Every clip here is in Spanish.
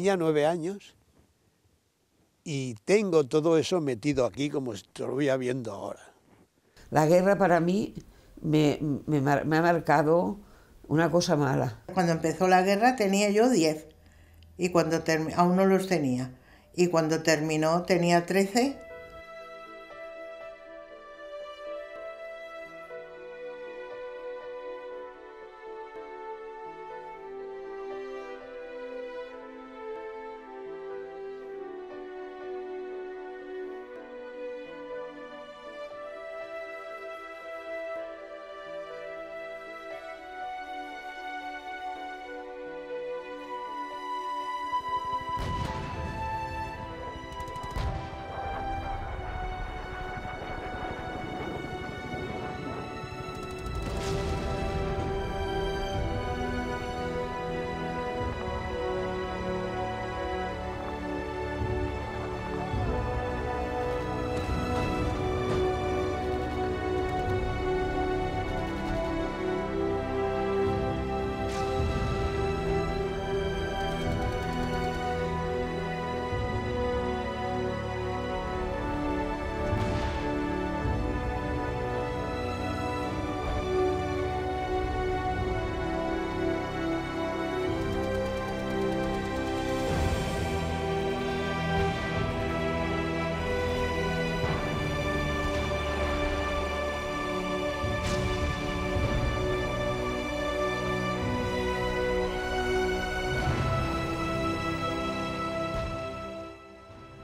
tenía 9 años y tengo todo eso metido aquí como estoy viendo ahora. La guerra para mí me ha marcado una cosa mala. Cuando empezó la guerra tenía yo 10 y cuando aún no los tenía. Y cuando terminó tenía 13.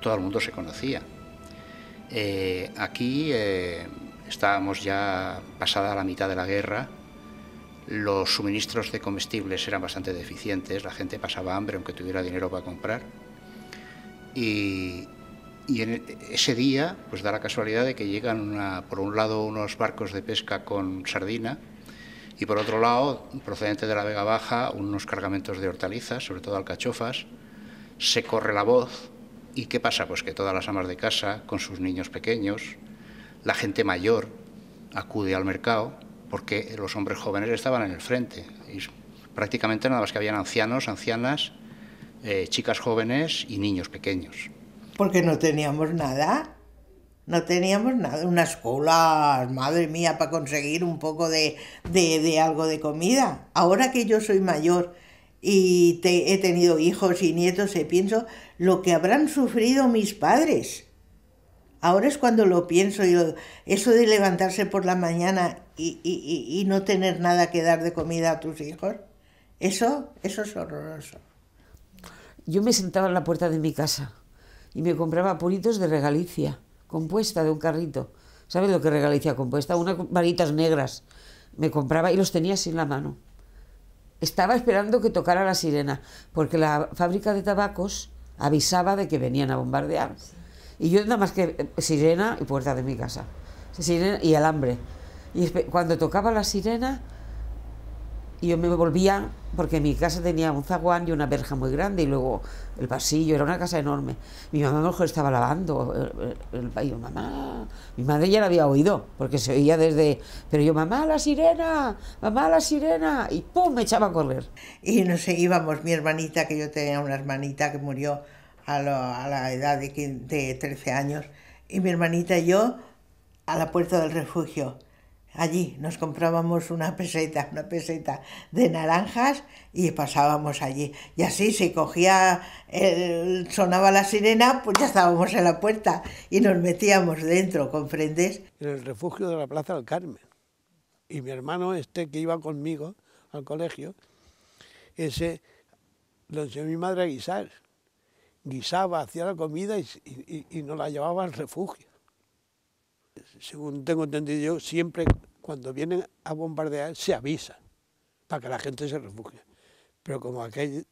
Todo el mundo se conocía. Aquí estábamos ya pasada la mitad de la guerra, los suministros de comestibles eran bastante deficientes, la gente pasaba hambre aunque tuviera dinero para comprar. Y en ese día, pues da la casualidad de que llegan por un lado unos barcos de pesca con sardina y por otro lado, procedente de la Vega Baja, unos cargamentos de hortalizas, sobre todo alcachofas. Se corre la voz. ¿Y qué pasa? Pues que todas las amas de casa, con sus niños pequeños, la gente mayor acude al mercado porque los hombres jóvenes estaban en el frente. Y prácticamente nada más que habían ancianos, ancianas, chicas jóvenes y niños pequeños. Porque no teníamos nada. No teníamos nada. Unas colas, madre mía, para conseguir un poco de algo de comida. Ahora que yo soy mayor y he tenido hijos y nietos, pienso lo que habrán sufrido mis padres. Ahora es cuando lo pienso, eso de levantarse por la mañana y no tener nada que dar de comida a tus hijos, eso es horroroso. Yo me sentaba en la puerta de mi casa y me compraba puritos de regalicia, compuesta de un carrito. ¿Sabes lo que es regalicia compuesta? Unas varitas negras. Me compraba y los tenía sin la mano. Estaba esperando que tocara la sirena, porque la fábrica de tabacos avisaba de que venían a bombardear. Y yo nada más que sirena y puerta de mi casa. Sirena y alambre. Y cuando tocaba la sirena, yo me volvía, porque mi casa tenía un zaguán y una verja muy grande, y luego el pasillo, era una casa enorme. Mi mamá a lo mejor estaba lavando el pasillo. Mamá, mi madre ya la había oído, porque se oía desde... Pero yo, mamá, la sirena, y ¡pum!, me echaba a correr. Y nos íbamos, mi hermanita, que yo tenía una hermanita que murió a la edad de 13 años, y mi hermanita y yo a la puerta del refugio. Allí nos comprábamos una peseta de naranjas y pasábamos allí. Y así se cogía, sonaba la sirena, pues ya estábamos en la puerta y nos metíamos dentro, ¿comprendes? En el refugio de la Plaza del Carmen. Y mi hermano que iba conmigo al colegio, ese lo enseñó mi madre a guisar. Guisaba, hacía la comida y nos la llevaba al refugio. Según tengo entendido yo, siempre cuando vienen a bombardear se avisa para que la gente se refugie. Pero como aquel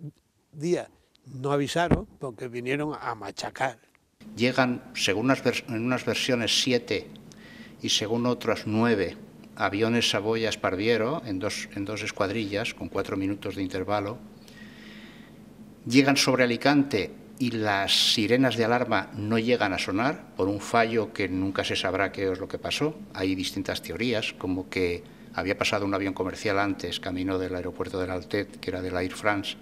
día no avisaron, porque vinieron a machacar. Llegan, según en unas versiones 7 y según otras 9 aviones Savoia Sparviero en dos escuadrillas con 4 minutos de intervalo. Llegan sobre Alicante y las sirenas de alarma no llegan a sonar por un fallo que nunca se sabrá qué es lo que pasó. Hay distintas teorías, como que había pasado un avión comercial antes, camino del aeropuerto del Altet, que era de la Air France,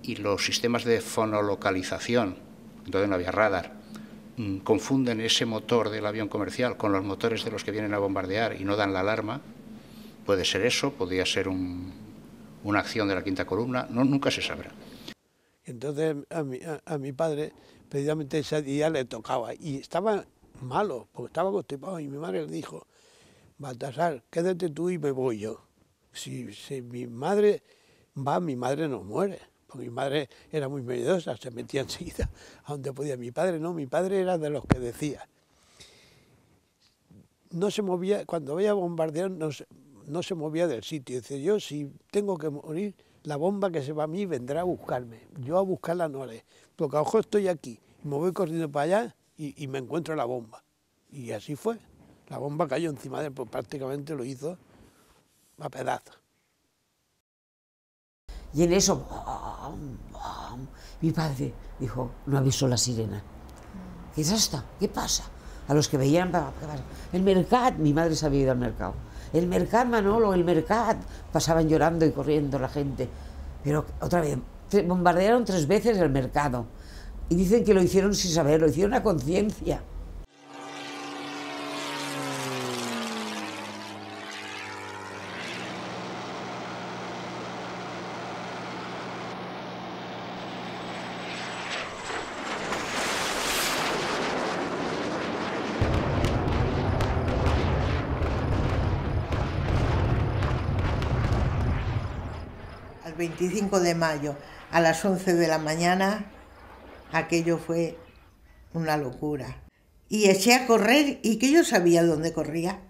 y los sistemas de fonolocalización, entonces no había radar, confunden ese motor del avión comercial con los motores de los que vienen a bombardear y no dan la alarma, puede ser eso, podría ser una acción de la quinta columna, nunca se sabrá. Entonces a mi padre, precisamente ese día le tocaba y estaba malo, porque estaba constipado, y mi madre le dijo: Baltasar, quédate tú y me voy yo. Si mi madre va, mi madre no muere, porque mi madre era muy miedosa, se metía enseguida a donde podía. Mi padre no, mi padre era de los que decía, no se movía, cuando veía bombardear no se movía del sitio. Dice: yo si tengo que morir, la bomba que se va a mí vendrá a buscarme, yo a buscarla no haré, porque a ojo estoy aquí, me voy corriendo para allá y me encuentro la bomba. Y así fue, la bomba cayó encima de él, pues prácticamente lo hizo a pedazos. Y en eso, mi padre dijo: no avisó la sirena. ¿Qué es esto? ¿Qué pasa? A los que veían, ¿qué pasa? El mercat, mi madre se había ido al mercado. El mercat, Manolo, el mercat. Pasaban llorando y corriendo la gente. Pero otra vez, bombardearon 3 veces el mercado. Y dicen que lo hicieron sin saber, lo hicieron a conciencia. El 25 de mayo a las 11 de la mañana, aquello fue una locura. Y eché a correr, y que yo sabía dónde corría.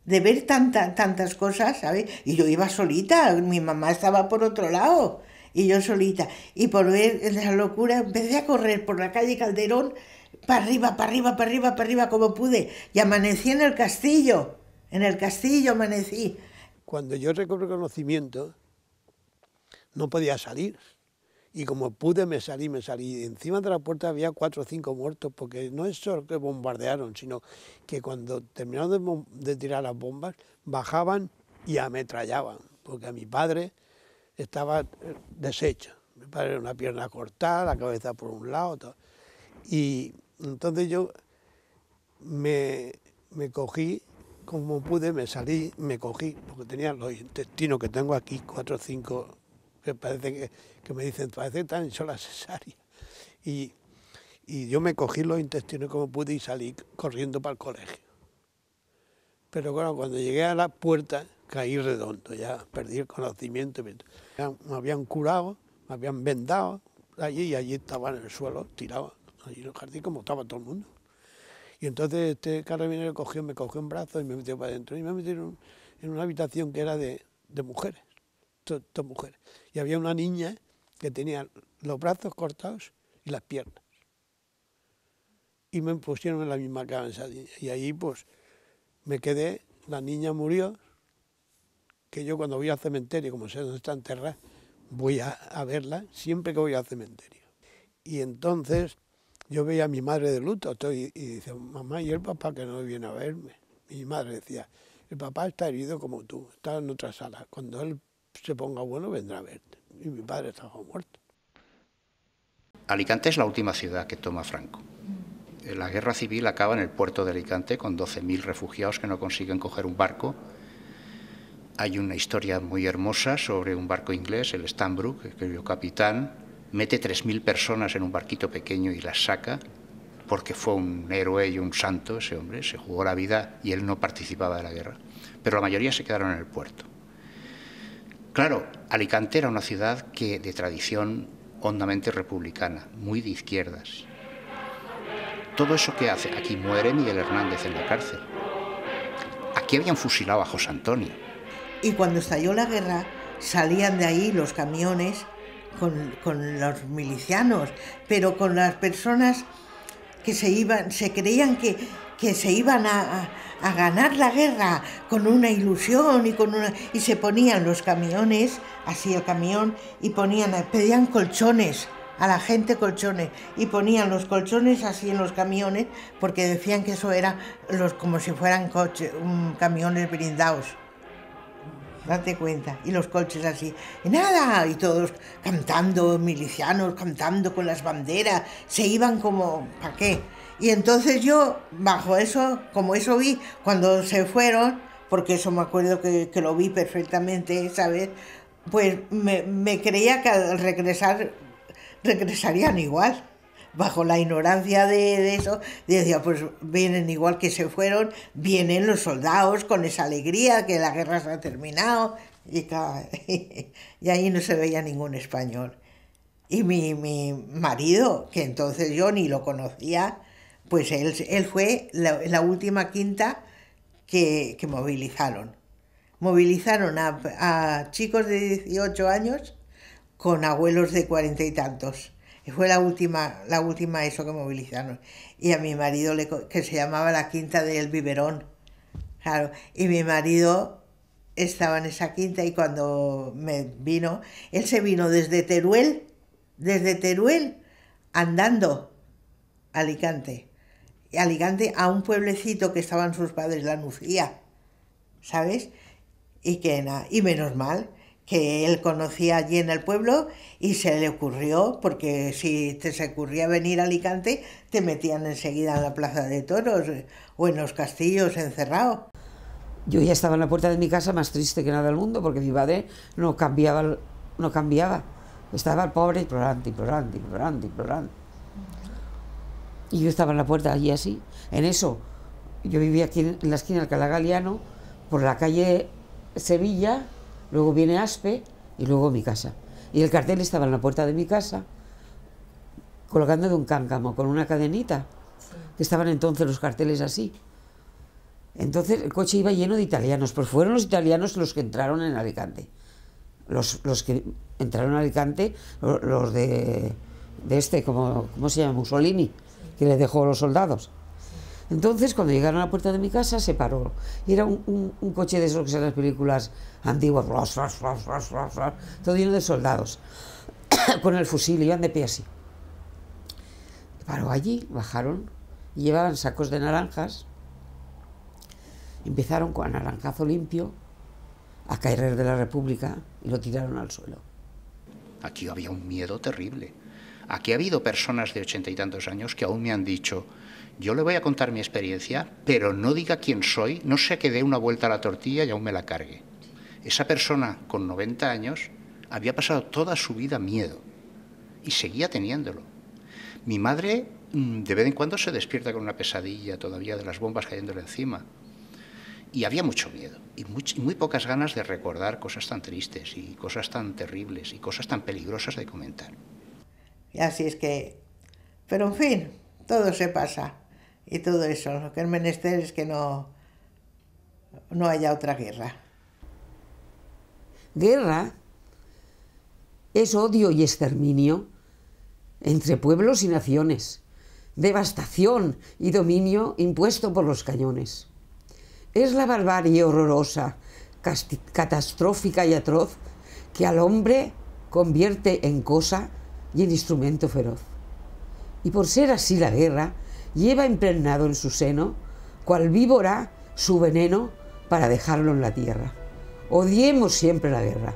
De ver tantas cosas, ¿sabes? Y yo iba solita, mi mamá estaba por otro lado, y yo solita. Y por ver esa locura empecé a correr por la calle Calderón, para arriba, para arriba, para arriba, para arriba, como pude. Y amanecí en el castillo amanecí. Cuando yo recobré conocimiento, no podía salir. Y como pude, me salí. Y encima de la puerta había 4 o 5 muertos, porque no es solo que bombardearon, sino que cuando terminaron de tirar las bombas, bajaban y ametrallaban, porque a mi padre estaba deshecho. Mi padre era una pierna cortada, la cabeza por un lado, todo. Y entonces yo me cogí, como pude, me salí, me cogí, porque tenía los intestinos que tengo aquí, 4 o 5, que parece que me dicen: parece que te han hecho la cesárea. Y yo me cogí los intestinos como pude y salí corriendo para el colegio. Pero bueno, cuando llegué a la puerta caí redondo, ya perdí el conocimiento. Me habían curado, me habían vendado allí, y allí estaba en el suelo, tirado, allí en el jardín, como estaba todo el mundo. Y entonces este carabinero me cogió en brazos y me metió para adentro. Y me metieron en una habitación que era de mujeres, todas mujeres. Y había una niña que tenía los brazos cortados y las piernas. Y me pusieron en la misma cama esa niña. Y ahí pues me quedé, la niña murió, que yo cuando voy al cementerio, como sé dónde está enterrada, voy a verla siempre que voy al cementerio. Y entonces yo veía a mi madre de luto y dice: mamá, ¿y el papá que no viene a verme? Y mi madre decía: el papá está herido como tú, está en otra sala, cuando él se ponga bueno vendrá a verte. Y mi padre estaba muerto. Alicante es la última ciudad que toma Franco. La guerra civil acaba en el puerto de Alicante con 12.000 refugiados que no consiguen coger un barco. Hay una historia muy hermosa sobre un barco inglés, el Stanbrook, cuyo capitán mete 3.000 personas en un barquito pequeño y las saca, porque fue un héroe y un santo ese hombre, se jugó la vida y él no participaba de la guerra. Pero la mayoría se quedaron en el puerto. Claro, Alicante era una ciudad de tradición hondamente republicana, muy de izquierdas. Todo eso que hace, aquí muere Miguel Hernández en la cárcel. Aquí habían fusilado a José Antonio. Y cuando estalló la guerra, salían de ahí los camiones con los milicianos, pero con las personas que se creían que se iban a ganar la guerra con una ilusión y se ponían los camiones, así el camión, y pedían colchones, a la gente colchones, y ponían los colchones así en los camiones, porque decían que eso era como si fueran camiones blindados. date cuenta. Y los coches así, y nada, y todos cantando, milicianos cantando con las banderas, se iban como, ¿para qué? Y entonces yo, bajo eso, como eso vi, cuando se fueron, porque eso me acuerdo que lo vi perfectamente, ¿sabes? Pues me creía que al regresar, regresarían igual. Bajo la ignorancia de eso, decía, pues vienen igual que se fueron, vienen los soldados con esa alegría, que la guerra se ha terminado, y ahí no se veía ningún español. Y mi marido, que entonces yo ni lo conocía, pues él fue la última quinta que movilizaron. Movilizaron a chicos de 18 años con abuelos de 40 y tantos. Y fue la última eso que movilizaron. Y a mi marido, que se llamaba la quinta del biberón. Claro, y mi marido estaba en esa quinta y cuando me vino, él se vino desde Teruel, andando a Alicante. A un pueblecito que estaban sus padres, La Nucía, ¿sabes? Y menos mal que él conocía allí en el pueblo y se le ocurrió, porque si te se ocurría venir a Alicante, te metían enseguida en la plaza de toros o en los castillos encerrado. Yo ya estaba en la puerta de mi casa más triste que nada del mundo, porque mi padre no cambiaba. Estaba el pobre implorante. Y yo estaba en la puerta allí así. En eso, yo vivía aquí en la esquina del Alcalá Galiano, por la calle Sevilla, luego viene Aspe y luego mi casa. Y el cartel estaba en la puerta de mi casa, colgando de un cáncamo, con una cadenita, que estaban entonces los carteles así. Entonces el coche iba lleno de italianos, pues fueron los italianos los que entraron en Alicante. Los que entraron en Alicante, los de ¿cómo se llama? Mussolini, que le dejó a los soldados. Entonces, cuando llegaron a la puerta de mi casa, se paró. Y era un coche de esos que son las películas antiguas, todo lleno de soldados, con el fusil, iban de pie así. Paró allí, bajaron, y llevaban sacos de naranjas. Empezaron con naranjazo limpio a caer de la República y lo tiraron al suelo. Aquí había un miedo terrible. Aquí ha habido personas de 80 y tantos años que aún me han dicho: yo le voy a contar mi experiencia, pero no diga quién soy, no sé que dé una vuelta a la tortilla y aún me la cargue. Esa persona con 90 años había pasado toda su vida miedo y seguía teniéndolo. Mi madre de vez en cuando se despierta con una pesadilla todavía de las bombas cayéndole encima. Y había mucho miedo y muy pocas ganas de recordar cosas tan tristes y cosas tan terribles y cosas tan peligrosas de comentar. Y así es que... Pero en fin, todo se pasa. Y todo eso, lo que es menester es que no haya otra guerra. Guerra es odio y exterminio entre pueblos y naciones, devastación y dominio impuesto por los cañones. Es la barbarie horrorosa, catastrófica y atroz que al hombre convierte en cosa y en instrumento feroz. Y por ser así la guerra, lleva impregnado en su seno, cual víbora, su veneno para dejarlo en la tierra. Odiemos siempre la guerra.